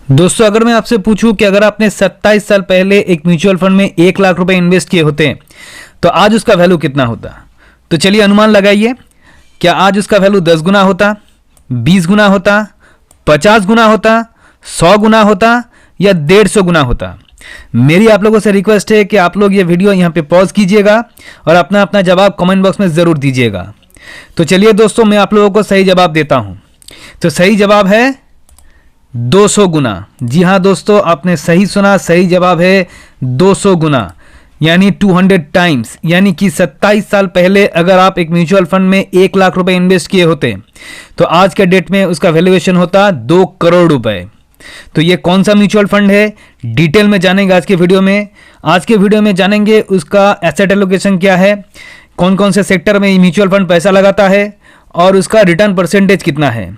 दोस्तों, अगर मैं आपसे पूछूं कि अगर आपने 27 साल पहले एक म्यूचुअल फंड में 1 लाख रुपए इन्वेस्ट किए होते तो आज उसका वैल्यू कितना होता। तो चलिए अनुमान लगाइए, क्या आज उसका वैल्यू 10 गुना होता, 20 गुना होता, 50 गुना होता, 100 गुना होता या 150 गुना होता। मेरी आप लोगों से रिक्वेस्ट है कि आप लोग ये वीडियो यहाँ पे पॉज कीजिएगा और अपना अपना जवाब कमेंट बॉक्स में ज़रूर दीजिएगा। तो चलिए दोस्तों, मैं आप लोगों को सही जवाब देता हूँ। तो सही जवाब है 200 गुना। जी हाँ दोस्तों, आपने सही सुना, सही जवाब है 200 गुना यानी 200 टाइम्स। यानी कि 27 साल पहले अगर आप एक म्यूचुअल फंड में 1 लाख रुपए इन्वेस्ट किए होते तो आज के डेट में उसका वैल्यूएशन होता 2 करोड़ रुपए। तो ये कौन सा म्यूचुअल फंड है, डिटेल में जानेंगे आज के वीडियो में। आज के वीडियो में जानेंगे उसका एसेट एलोकेशन क्या है, कौन कौन से सेक्टर में म्यूचुअल फंड पैसा लगाता है और उसका रिटर्न परसेंटेज कितना है।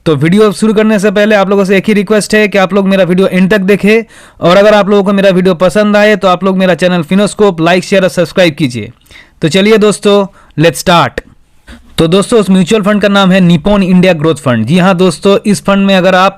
तो वीडियो शुरू करने से पहले आप लोगों से एक ही रिक्वेस्ट है कि आप लोग मेरा वीडियो एंड तक देखें और अगर आप लोगों को मेरा वीडियो पसंद आए तो आप लोग मेरा चैनल फिनोस्कोप लाइक, शेयर और सब्सक्राइब कीजिए। तो चलिए दोस्तों, लेट्स स्टार्ट। तो दोस्तों, उस म्यूचुअल फंड का नाम है निप्पॉन इंडिया ग्रोथ फंड। जी हाँ दोस्तों, इस फंड में अगर आप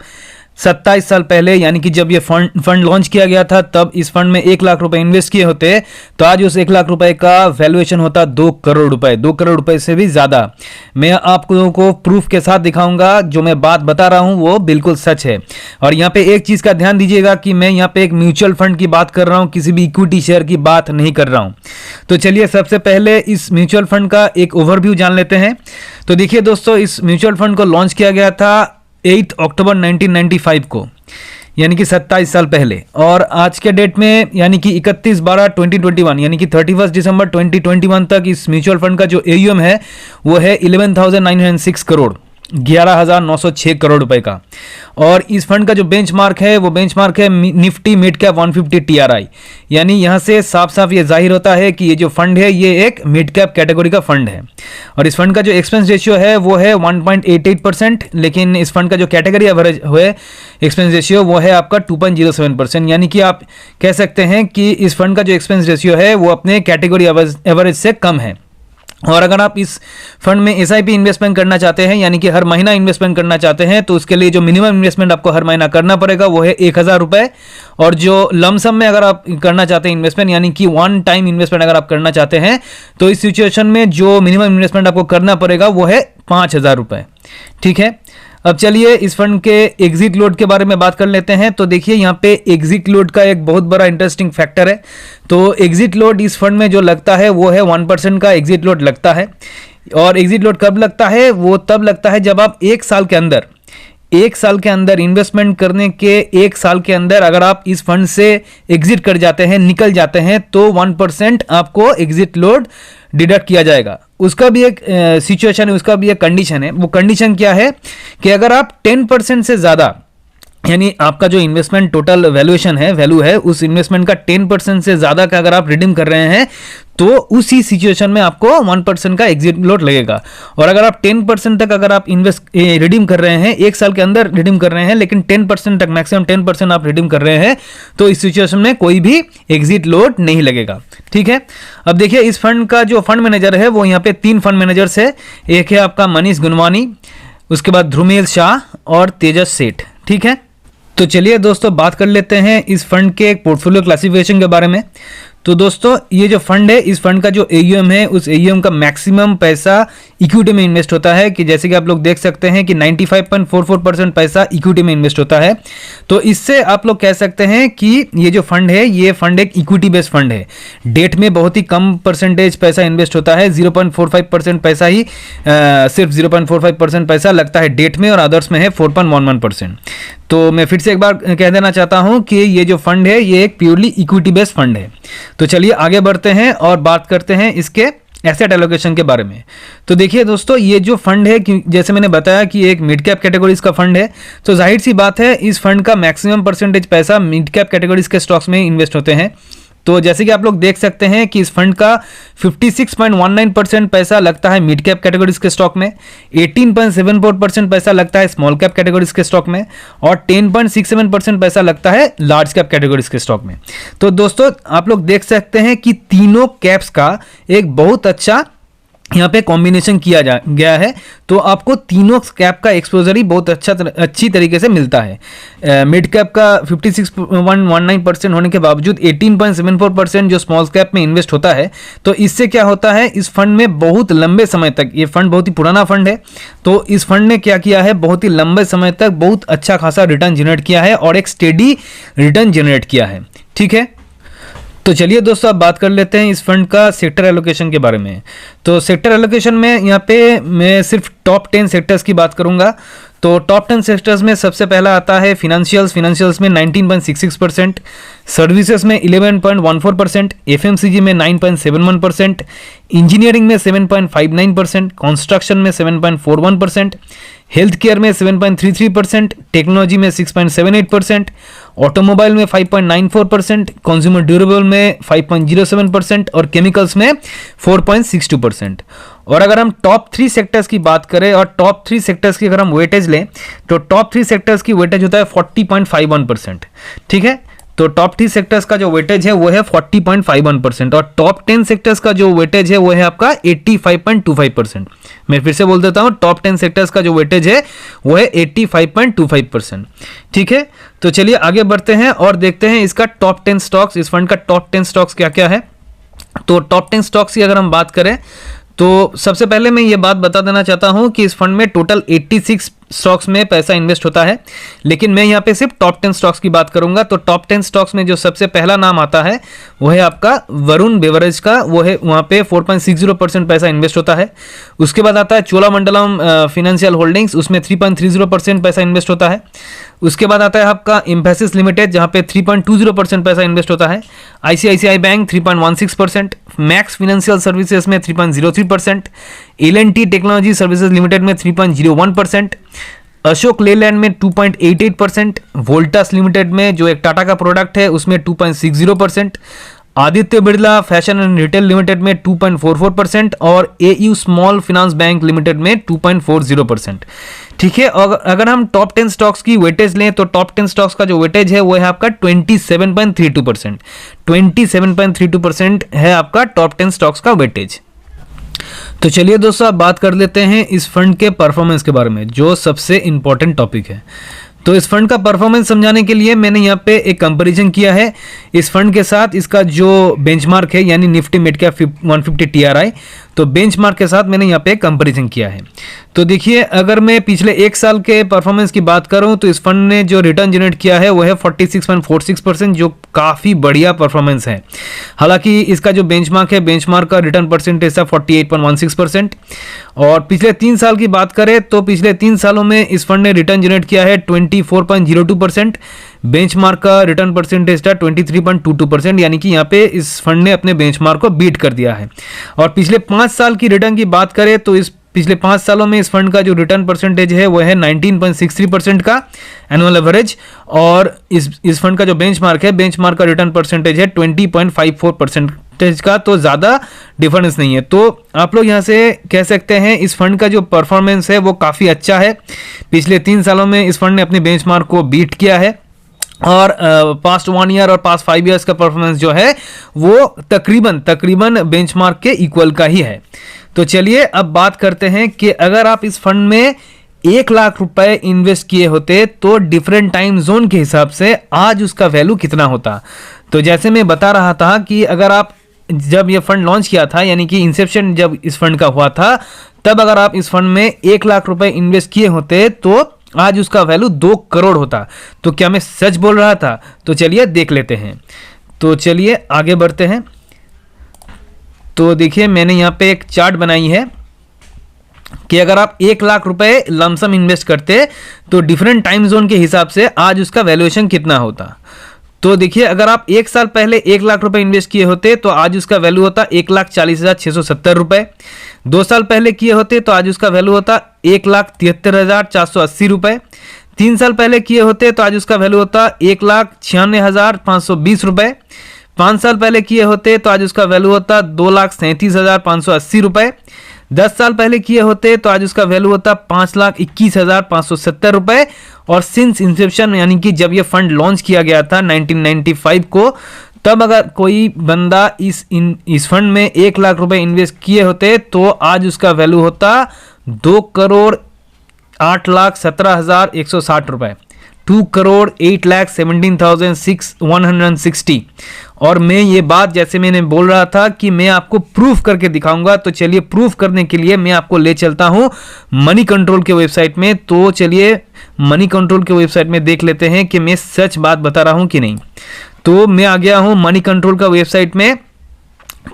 27 साल पहले यानी कि जब ये फंड लॉन्च किया गया था तब इस फंड में 1 लाख रुपए इन्वेस्ट किए होते तो आज उस 1 लाख रुपए का वैल्यूएशन होता 2 करोड़ रुपए, 2 करोड़ रुपए से भी ज्यादा। मैं आप लोगों को प्रूफ के साथ दिखाऊंगा, जो मैं बात बता रहा हूं वो बिल्कुल सच है। और यहाँ पे एक चीज का ध्यान दीजिएगा कि मैं यहाँ पे एक म्यूचुअल फंड की बात कर रहा हूँ, किसी भी इक्विटी शेयर की बात नहीं कर रहा हूँ। तो चलिए सबसे पहले इस म्यूचुअल फंड का एक ओवरव्यू जान लेते हैं। तो देखिए दोस्तों, इस म्यूचुअल फंड को लॉन्च किया गया था 8 अक्टूबर 1995 को, यानी कि 27 साल पहले। और आज के डेट में यानी कि 31/12/2021 यानी कि 31 दिसंबर 2021 तक इस म्यूचुअल फंड का जो AUM है वो है 11,906 करोड़, 11,906 करोड़ रुपए का। और इस फंड का जो बेंचमार्क है वो बेंचमार्क है निफ्टी मिड कैप 150 TRI। यानी यहाँ से साफ साफ ये जाहिर होता है कि ये जो फंड है ये एक मिड कैप कैटेगरी का फंड है। और इस फंड का जो एक्सपेंस रेशियो है वो है 1.88%, लेकिन इस फंड का जो कैटेगरी एवरेज है एक्सपेंस रेशियो वो है आपका 2.07%। यानी कि आप कह सकते हैं कि इस फंड का जो एक्सपेंस रेशियो है वो अपने कैटेगरी एवरेज से कम है। और अगर आप इस फंड में SIP इन्वेस्टमेंट करना चाहते हैं यानी कि हर महीना इन्वेस्टमेंट करना चाहते हैं तो उसके लिए जो मिनिमम इन्वेस्टमेंट आपको हर महीना करना पड़ेगा वो है 1,000 रुपये। और जो लमसम में अगर आप करना चाहते हैं इन्वेस्टमेंट यानी कि वन टाइम इन्वेस्टमेंट अगर आप करना चाहते हैं तो इस सिचुएशन में जो मिनिमम इन्वेस्टमेंट आपको करना पड़ेगा वो है 5,000 रुपये। ठीक है, अब चलिए इस फंड के एग्जिट लोड के बारे में बात कर लेते हैं। तो देखिए यहाँ पे एग्जिट लोड का एक बहुत बड़ा इंटरेस्टिंग फैक्टर है। तो एग्जिट लोड इस फंड में जो लगता है वो है 1% का एग्जिट लोड लगता है। और एग्जिट लोड कब लगता है, वो तब लगता है जब आप एक साल के अंदर इन्वेस्टमेंट करने के 1 साल के अंदर अगर आप इस फंड से एग्जिट कर जाते हैं, निकल जाते हैं तो 1% आपको एग्जिट लोड डिडक्ट किया जाएगा। उसका भी एक सिचुएशन है, उसका भी एक कंडीशन है। वो कंडीशन क्या है कि अगर आप 10% से ज़्यादा यानी आपका जो इन्वेस्टमेंट टोटल वैल्यूएशन है, वैल्यू है, उस इन्वेस्टमेंट का 10% से ज़्यादा का अगर आप रिडीम कर रहे हैं तो उसी सिचुएशन में आपको 1% का एग्जिट लोड लगेगा। और अगर आप 10% तक अगर आप रिडीम कर रहे हैं, 1 साल के अंदर रिडीम कर रहे हैं, लेकिन 10% तक मैक्सिमम 10% आप रिडीम कर रहे हैं तो इस सिचुएशन में कोई भी एग्जिट लोड नहीं लगेगा। ठीक है, अब देखिए इस फंड का जो फंड मैनेजर है वो यहाँ पे 3 फंड मैनेजर्स है। एक है आपका मनीष गुनवानी, उसके बाद ध्रुमेल शाह और तेजस सेठ। ठीक है, तो चलिए दोस्तों बात कर लेते हैं इस फंड के एक पोर्टफोलियो क्लासिफिकेशन के बारे में। तो दोस्तों ये जो फंड है, इस फंड का जो AUM है उस AUM का मैक्सिमम पैसा इक्विटी में इन्वेस्ट होता है। कि जैसे कि आप लोग देख सकते हैं कि 95.44% पैसा इक्विटी में इन्वेस्ट होता है। तो इससे आप लोग कह सकते हैं कि ये जो फंड है ये फंड एक इक्विटी बेस्ड फंड है। डेट में बहुत ही कम परसेंटेज पैसा इन्वेस्ट होता है, 0.45% पैसा ही सिर्फ 0.45% पैसा लगता है डेट में और अदर्स में है 4.11%। तो मैं फिर से एक बार कह देना चाहता हूं कि ये जो फंड है ये एक प्योरली इक्विटी बेस्ड फंड है। तो चलिए आगे बढ़ते हैं और बात करते हैं इसके एसेट एलोकेशन के बारे में। तो देखिए दोस्तों, ये जो फंड है जैसे मैंने बताया कि एक मिड कैप कैटेगरीज का फंड है, तो जाहिर सी बात है इस फंड का मैक्सिमम परसेंटेज पैसा मिड कैप कैटेगरीज के स्टॉक्स में इन्वेस्ट होते हैं। तो जैसे कि आप लोग देख सकते हैं कि इस फंड का 56.19% पैसा लगता है मिड कैप कैटेगरीज के स्टॉक में, 18.74% पैसा लगता है स्मॉल कैप कैटेगरीज के स्टॉक में और 10.67% पैसा लगता है लार्ज कैप कैटेगरीज के स्टॉक में। तो दोस्तों आप लोग देख सकते हैं कि तीनों कैप्स का एक बहुत अच्छा यहाँ पे कॉम्बिनेशन किया गया है, तो आपको तीनों कैप का एक्सपोजर ही बहुत अच्छी तरीके से मिलता है। मिड कैप का 56.19% होने के बावजूद 18.74% जो स्मॉल कैप में इन्वेस्ट होता है, तो इससे क्या होता है, इस फंड में बहुत लंबे समय तक, ये फंड बहुत ही पुराना फंड है, तो इस फंड ने क्या किया है, बहुत ही लंबे समय तक बहुत अच्छा खासा रिटर्न जनरेट किया है और एक स्टेडी रिटर्न जनरेट किया है। ठीक है, तो चलिए दोस्तों अब बात कर लेते हैं इस फंड का सेक्टर एलोकेशन के बारे में। तो सेक्टर एलोकेशन में यहाँ पे मैं सिर्फ टॉप 10 सेक्टर्स की बात करूंगा। तो टॉप 10 सेक्टर्स में सबसे पहला आता है फिनेंशियल्स में 19.66%, सर्विसेज में 11.14%, एफएमसीजी में 9.71%, इंजीनियरिंग में 7.59%, कंस्ट्रक्शन में 7.41%, हेल्थ केयर में 7.33%, टेक्नोलॉजी में 6.78%, ऑटोमोबाइल में 5.94%, कंज्यूमर ड्यूरेबल में 5.07% और केमिकल्स में 4.62%। और अगर हम टॉप 3 सेक्टर्स की बात करें और टॉप 3 सेक्टर्स की अगर हम वेटेज लें, तो टॉप 3 सेक्टर्स की वेटेज होता है 40.51%। ठीक है, तो टॉप 3 सेक्टर्स का जो वेटेज है वो है 40.51% और टॉप 10 सेक्टर्स का जो वेटेज है वो है आपका 85.25%। मैं फिर से बोल देता हूं, टॉप 10 सेक्टर्स का जो वेटेज है वो है 85.25%। ठीक है, तो चलिए आगे बढ़ते हैं और देखते हैं इसका टॉप 10 स्टॉक्स, इस फंड का टॉप 10 स्टॉक्स क्या क्या है। तो टॉप 10 स्टॉक्स की अगर हम बात करें, तो सबसे पहले मैं ये बात बता देना चाहता हूं कि इस फंड में टोटल 86 स्टॉक्स में पैसा इन्वेस्ट होता है, लेकिन मैं यहाँ पे सिर्फ टॉप 10 स्टॉक्स की बात करूंगा। तो टॉप 10 स्टॉक्स में जो सबसे पहला नाम आता है वो है आपका वरुण बेवरेज का, वो है वहाँ पे 4.60% पैसा इन्वेस्ट होता है। उसके बाद आता है चोलामंडलम फाइनेंशियल होल्डिंग्स, उसमें 3.30% पैसा इन्वेस्ट होता है। उसके बाद आता है आपका एम्फेसिस लिमिटेड, जहाँ पे 3.20% पैसा इन्वेस्ट होता है। ICICI bank 3.16%, max financial services में 3.03%, एल&टी टेक्नोलॉजी सर्विसेज लिमिटेड में 3.01%, अशोक लेलैंड में 2.88%, वोल्टास लिमिटेड में जो एक टाटा का प्रोडक्ट है उसमें 2.60%, Aditya Birla fashion and retail limited में 2.44% और AU small finance bank limited में 2.40%। ठीक है, और अगर हम टॉप 10 स्टॉक्स की वेटेज लें, तो टॉप 10 स्टॉक्स का जो वेटेज है वो है आपका 27.32%। 27.32% है आपका टॉप 10 स्टॉक्स का वेटेज। तो चलिए दोस्तों अब बात कर लेते हैं इस फंड के परफॉर्मेंस के बारे में, जो सबसे इंपॉर्टेंट टॉपिक है। तो इस फंड का परफॉर्मेंस समझाने के लिए मैंने यहाँ पे एक कंपैरिजन किया है इस फंड के साथ इसका जो बेंचमार्क है, यानी निफ्टी मिड कैप 150 TRI, तो बेंचमार्क के साथ मैंने यहाँ पे कंपैरिजन किया है। तो देखिए, अगर मैं पिछले एक साल के परफॉर्मेंस की बात करूं, तो इस फंड ने जो रिटर्न जनरेट किया है वो है 46.46%, जो काफ़ी बढ़िया परफॉर्मेंस है। हालांकि इसका जो बेंचमार्क है, बेंचमार्क का रिटर्न परसेंटेज था 48.16%। और पिछले 3 साल की बात करें, तो पिछले 3 सालों में इस फंड ने रिटर्न जनरेट किया है 24.02%। बेंचमार्क का रिटर्न परसेंटेज था 23.22%, यानी कि यहाँ पे इस फंड ने अपने बेंचमार्क को बीट कर दिया है। और पिछले 5 साल की रिटर्न की बात करें, तो इस पिछले 5 सालों में इस फंड का जो रिटर्न परसेंटेज है वो है 19.63% का एनुअल एवरेज, और इस फंड का जो बेंचमार्क है, बेंचमार्क का रिटर्न परसेंटेज है 20.54% का, तो ज़्यादा डिफरेंस नहीं है। तो आप लोग यहाँ से कह सकते हैं इस फंड का जो परफॉर्मेंस है वो काफ़ी अच्छा है। पिछले 3 सालों में इस फंड ने अपने बेंचमार्क को बीट किया है, और पास्ट 1 ईयर और पास्ट 5 ईयर्स का परफॉर्मेंस जो है वो तकरीबन बेंचमार्क के इक्वल का ही है। तो चलिए अब बात करते हैं कि अगर आप इस फंड में 1 लाख रुपए इन्वेस्ट किए होते तो डिफरेंट टाइम जोन के हिसाब से आज उसका वैल्यू कितना होता। तो जैसे मैं बता रहा था कि अगर आप जब ये फंड लॉन्च किया था, यानी कि इंसेप्शन जब इस फंड का हुआ था, तब अगर आप इस फंड में 1 लाख रुपए इन्वेस्ट किए होते तो आज उसका वैल्यू 2 करोड़ होता। तो क्या मैं सच बोल रहा था? तो चलिए देख लेते हैं। तो चलिए आगे बढ़ते हैं। तो देखिए, मैंने यहाँ पे एक चार्ट बनाई है कि अगर आप 1 लाख रुपए लमसम इन्वेस्ट करते तो डिफरेंट टाइम जोन के हिसाब से आज उसका वैल्यूएशन कितना होता। तो देखिए, अगर आप 1 साल पहले 1 लाख रुपए इन्वेस्ट किए होते तो आज उसका वैल्यू होता 1,40,670 रुपए। 2 साल पहले किए होते तो आज उसका वैल्यू होता 1,73,480 रुपए। 3 साल पहले किए होते तो आज उसका वैल्यू होता 1,96,520 रुपए। 5 साल पहले किए होते तो आज उसका वैल्यू होता 2,37,580 रुपए। 10 साल पहले किए होते तो आज उसका वैल्यू होता 5,21,570 रुपए। और सिंस इंसेप्शन, यानी कि जब ये फंड लॉन्च किया गया था 1995 को, तब अगर कोई बंदा इस फंड में 1 लाख रुपए इन्वेस्ट किए होते तो आज उसका वैल्यू होता 2,08,17,160 रुपए, 2,08,17,160। और मैं ये बात जैसे मैंने बोल रहा था कि मैं आपको प्रूफ करके दिखाऊंगा, तो चलिए प्रूफ करने के लिए मैं आपको ले चलता हूं मनी कंट्रोल के वेबसाइट में। तो चलिए मनी कंट्रोल के वेबसाइट में देख लेते हैं कि मैं सच बात बता रहा हूं कि नहीं। तो मैं आ गया हूं मनी कंट्रोल का वेबसाइट में,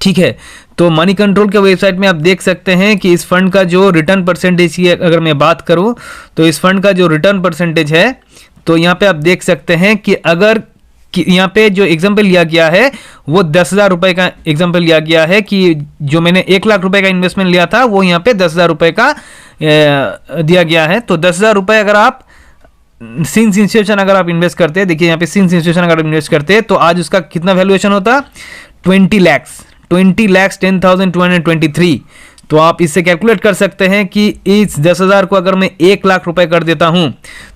ठीक है। तो मनी कंट्रोल के वेबसाइट में आप देख सकते हैं कि इस फंड का जो रिटर्न परसेंटेज की अगर मैं बात करूं तो इस फंड का जो रिटर्न परसेंटेज है, तो यहाँ पे आप देख सकते हैं कि अगर यहाँ पे जो एग्जाम्पल लिया गया है वो 10,000 रुपए का एग्जाम्पल लिया गया है कि जो मैंने 1 लाख रुपए का इन्वेस्टमेंट लिया था वो यहाँ पे 10,000 रुपए का दिया गया है। तो 10,000 रुपए अगर आप सिंस इंस्टीट्यूशन अगर आप इन्वेस्ट करते हैं, देखिए यहाँ पे सिंस इंस्टीट्यूशन अगर इन्वेस्ट करते हैं तो आज उसका कितना वैल्यूएशन होता, 20 लाख 10,223। तो आप इससे कैलकुलेट कर सकते हैं कि इस 10,000 को अगर मैं 1 लाख रुपए कर देता हूं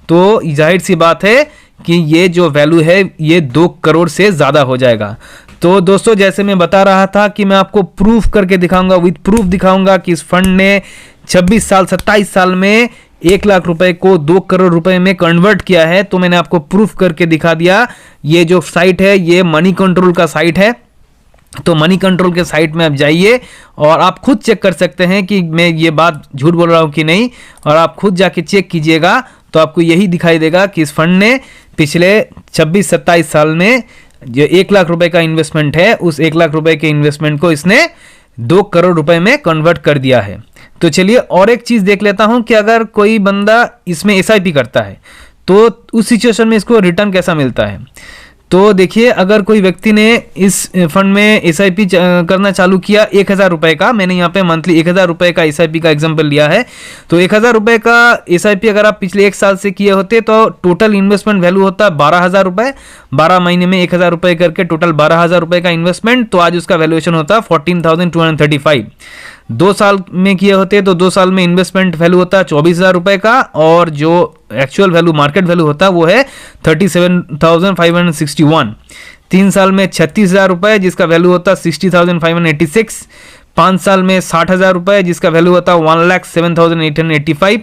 तो जाहिर सी बात है कि ये जो वैल्यू है ये 2 करोड़ से ज़्यादा हो जाएगा। तो दोस्तों जैसे मैं बता रहा था कि मैं आपको प्रूफ करके दिखाऊंगा, विद प्रूफ दिखाऊंगा कि इस फंड ने 27 साल में 1 लाख रुपए को 2 करोड़ रुपए में कन्वर्ट किया है। तो मैंने आपको प्रूफ करके दिखा दिया। ये जो साइट है ये मनी कंट्रोल का साइट है। तो मनी कंट्रोल के साइट में आप जाइए और आप खुद चेक कर सकते हैं कि मैं ये बात झूठ बोल रहा हूँ कि नहीं, और आप खुद जाके चेक कीजिएगा तो आपको यही दिखाई देगा कि इस फंड ने पिछले 26-27 साल में जो 1 लाख रुपए का इन्वेस्टमेंट है उस 1 लाख रुपए के इन्वेस्टमेंट को इसने 2 करोड़ रुपए में कन्वर्ट कर दिया है। तो चलिए और एक चीज़ देख लेता हूँ कि अगर कोई बंदा इसमें SIP करता है तो उस सिचुएशन में इसको रिटर्न कैसा मिलता है। तो देखिए अगर कोई व्यक्ति ने इस फंड में SIP करना चालू किया 1,000 रुपए का, मैंने यहाँ पे मंथली 1,000 रुपए का SIP का एग्जांपल लिया है। तो 1,000 रुपए का SIP अगर आप पिछले 1 साल से किए होते तो टोटल इन्वेस्टमेंट वैल्यू होता 12,000 रुपए, 12 महीने में 1,000 रुपए करके टोटल 12,000 रुपए का इन्वेस्टमेंट। तो आज उसका वैल्यूएशन होता 14,235। 2 साल में किए होते तो 2 साल में इन्वेस्टमेंट वैल्यू होता 24,000 रुपए का, और जो एक्चुअल वैल्यू मार्केट वैल्यू होता वो है 37,561। 3 साल में 36,000 रुपए जिसका वैल्यू होता 60,586। 5 साल में 60,000 रुपए जिसका वैल्यू होता 1,07,885।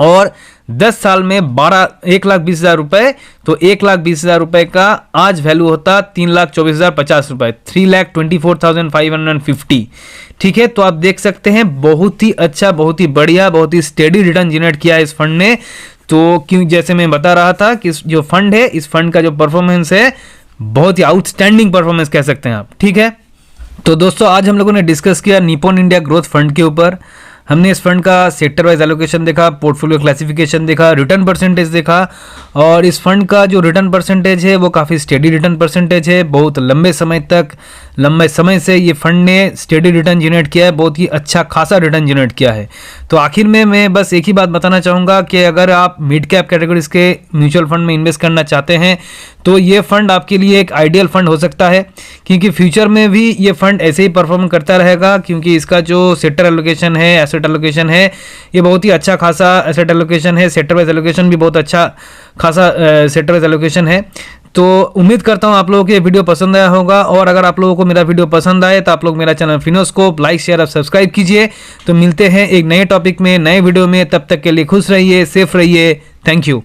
और 10 साल में 1,20,000 रुपए, तो 1,20,000 रुपए का आज वैल्यू होता 3,24,050 रुपए, 3,24,550। ठीक है, तो आप देख सकते हैं बहुत ही अच्छा, बहुत ही बढ़िया, बहुत ही स्टेडी रिटर्न जनरेट किया है इस फंड ने। तो क्यों, जैसे मैं बता रहा था कि जो फंड है, इस फंड का जो परफॉर्मेंस है बहुत ही आउटस्टैंडिंग परफॉर्मेंस कह सकते हैं आप। ठीक है, तो दोस्तों आज हम लोगों ने डिस्कस किया निप्पॉन इंडिया ग्रोथ फंड के ऊपर। हमने इस फंड का सेक्टर वाइज एलोकेशन देखा, पोर्टफोलियो क्लासिफिकेशन देखा, रिटर्न परसेंटेज देखा, और इस फंड का जो रिटर्न परसेंटेज है वो काफ़ी स्टेडी रिटर्न परसेंटेज है। बहुत लंबे समय से ये फंड ने स्टेडी रिटर्न जनरेट किया है, बहुत ही अच्छा खासा रिटर्न जनरेट किया है। तो आखिर में मैं बस एक ही बात बताना चाहूँगा कि अगर आप मिड कैप कैटेगरीज के म्यूचुअल फंड में इन्वेस्ट करना चाहते हैं तो ये फंड आपके लिए एक आइडियल फंड हो सकता है, क्योंकि फ्यूचर में भी ये फंड ऐसे ही परफॉर्म करता रहेगा, क्योंकि इसका जो सेक्टर एलोकेशन है, एसेट एलोकेशन है, ये बहुत ही अच्छा खासा एसेट एलोकेशन है। सेक्टर वाइज एलोकेशन भी बहुत अच्छा खासा सेक्टर वाइज एलोकेशन है। तो उम्मीद करता हूँ आप लोगों को ये वीडियो पसंद आया होगा, और अगर आप लोगों को मेरा वीडियो पसंद आए तो आप लोग मेरा चैनल फिनोस्कोप लाइक, शेयर और सब्सक्राइब कीजिए। तो मिलते हैं एक नए टॉपिक में, नए वीडियो में। तब तक के लिए खुश रहिए, सेफ रहिए। Thank you.